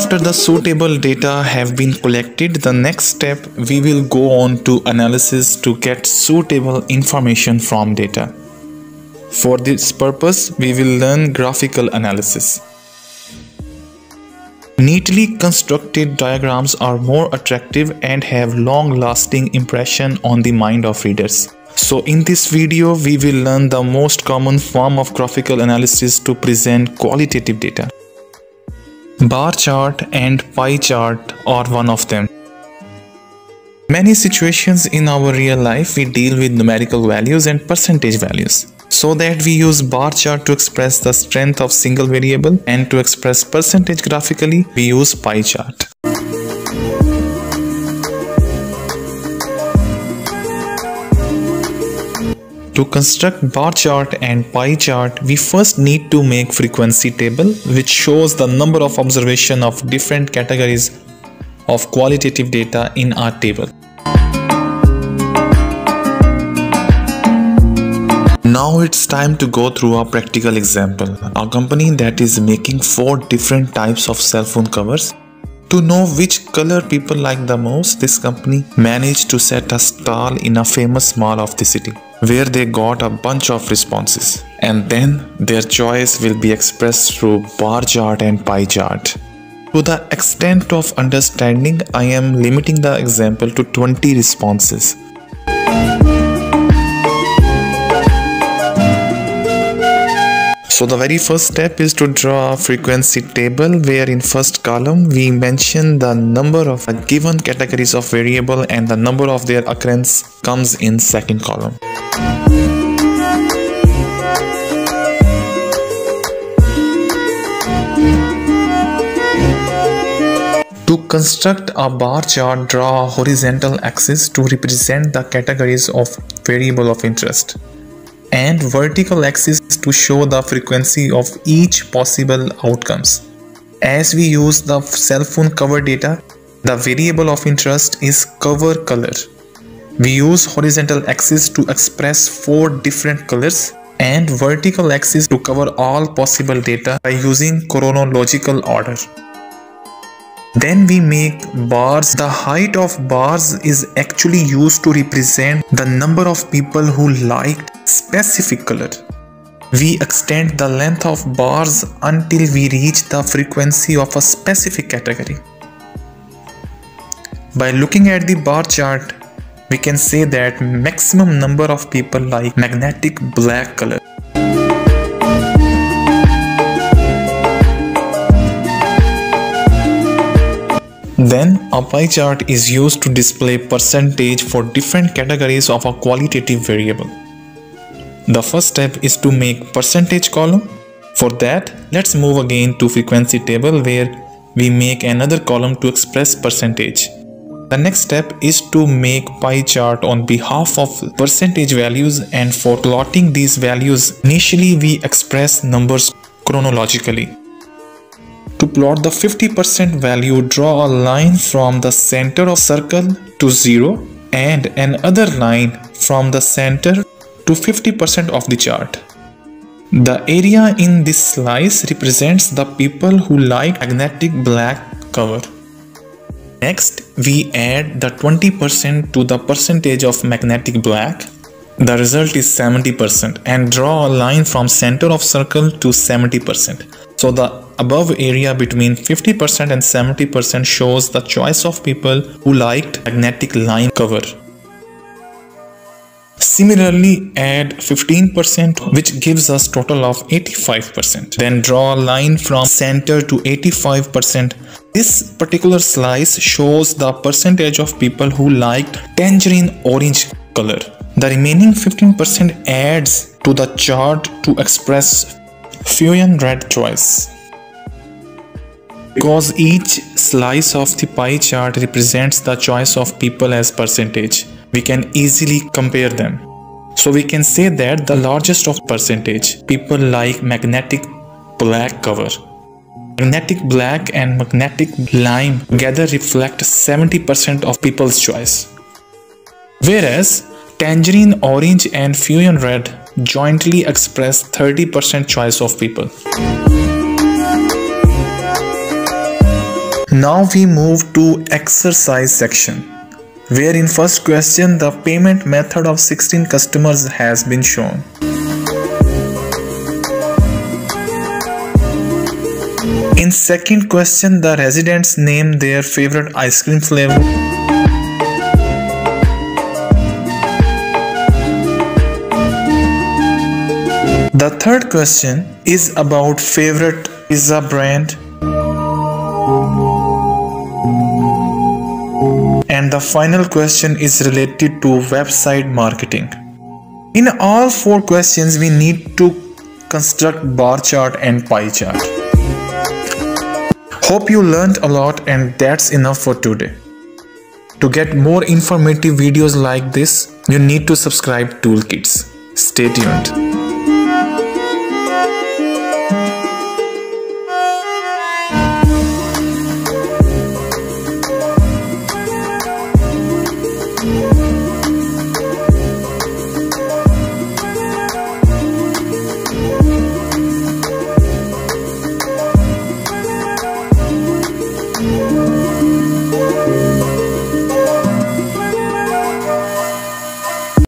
After the suitable data have been collected, the next step we will go on to analysis to get suitable information from data. For this purpose, we will learn graphical analysis. Neatly constructed diagrams are more attractive and have long-lasting impression on the mind of readers. So in this video, we will learn the most common form of graphical analysis to present qualitative data. Bar chart and pie chart are one of them. Many situations in our real life we deal with numerical values and percentage values. So that we use bar chart to express the strength of single variable, and to express percentage graphically we use pie chart. To construct bar chart and pie chart, we first need to make frequency table, which shows the number of observation of different categories of qualitative data in our table. Now it's time to go through a practical example. A company that is making 4 different types of cell phone covers. To know which color people like the most, this company managed to set a stall in a famous mall of the city, where they got a bunch of responses, and then their choice will be expressed through bar chart and pie chart. To the extent of understanding, I am limiting the example to 20 responses. So the very first step is to draw a frequency table, where in first column we mention the number of given categories of variable and the number of their occurrence comes in second column. To construct a bar chart, draw a horizontal axis to represent the categories of variable of interest, and vertical axis to show the frequency of each possible outcomes. As we use the cell phone cover data, the variable of interest is cover color. We use horizontal axis to express 4 different colors and vertical axis to cover all possible data by using chronological order. Then we make bars. The height of bars is actually used to represent the number of people who liked specific color. We extend the length of bars until we reach the frequency of a specific category. By looking at the bar chart, we can say that maximum number of people like magnetic black color. Then a pie chart is used to display percentage for different categories of a qualitative variable. The first step is to make percentage column. For that, let's move again to frequency table, where we make another column to express percentage. The next step is to make pie chart on behalf of percentage values, and for plotting these values, initially we express numbers chronologically. To plot the 50% value, draw a line from the center of circle to 0 and another line from the center to 50% of the chart. The area in this slice represents the people who like magnetic black cover. Next, we add the 20% to the percentage of magnetic black. The result is 70%, and draw a line from center of circle to 70%. So the above area between 50% and 70% shows the choice of people who liked magnetic line cover. Similarly, add 15%, which gives us total of 85%. Then draw a line from center to 85%. This particular slice shows the percentage of people who liked tangerine orange color. The remaining 15% adds to the chart to express fuchsia red choice. Because each slice of the pie chart represents the choice of people as percentage, we can easily compare them. So we can say that the largest of percentage, people like magnetic black cover. Magnetic black and magnetic lime together reflect 70% of people's choice. Whereas tangerine orange and fuchsia red jointly express 30% choice of people. Now we move to exercise section, where in first question the payment method of 16 customers has been shown. In second question, the residents name their favorite ice cream flavor. The third question is about favorite pizza brand. And the final question is related to website marketing. In all 4 questions, we need to construct bar chart and pie chart. Hope you learned a lot, and that's enough for today. To get more informative videos like this, you need to subscribe Toolkits. Stay tuned.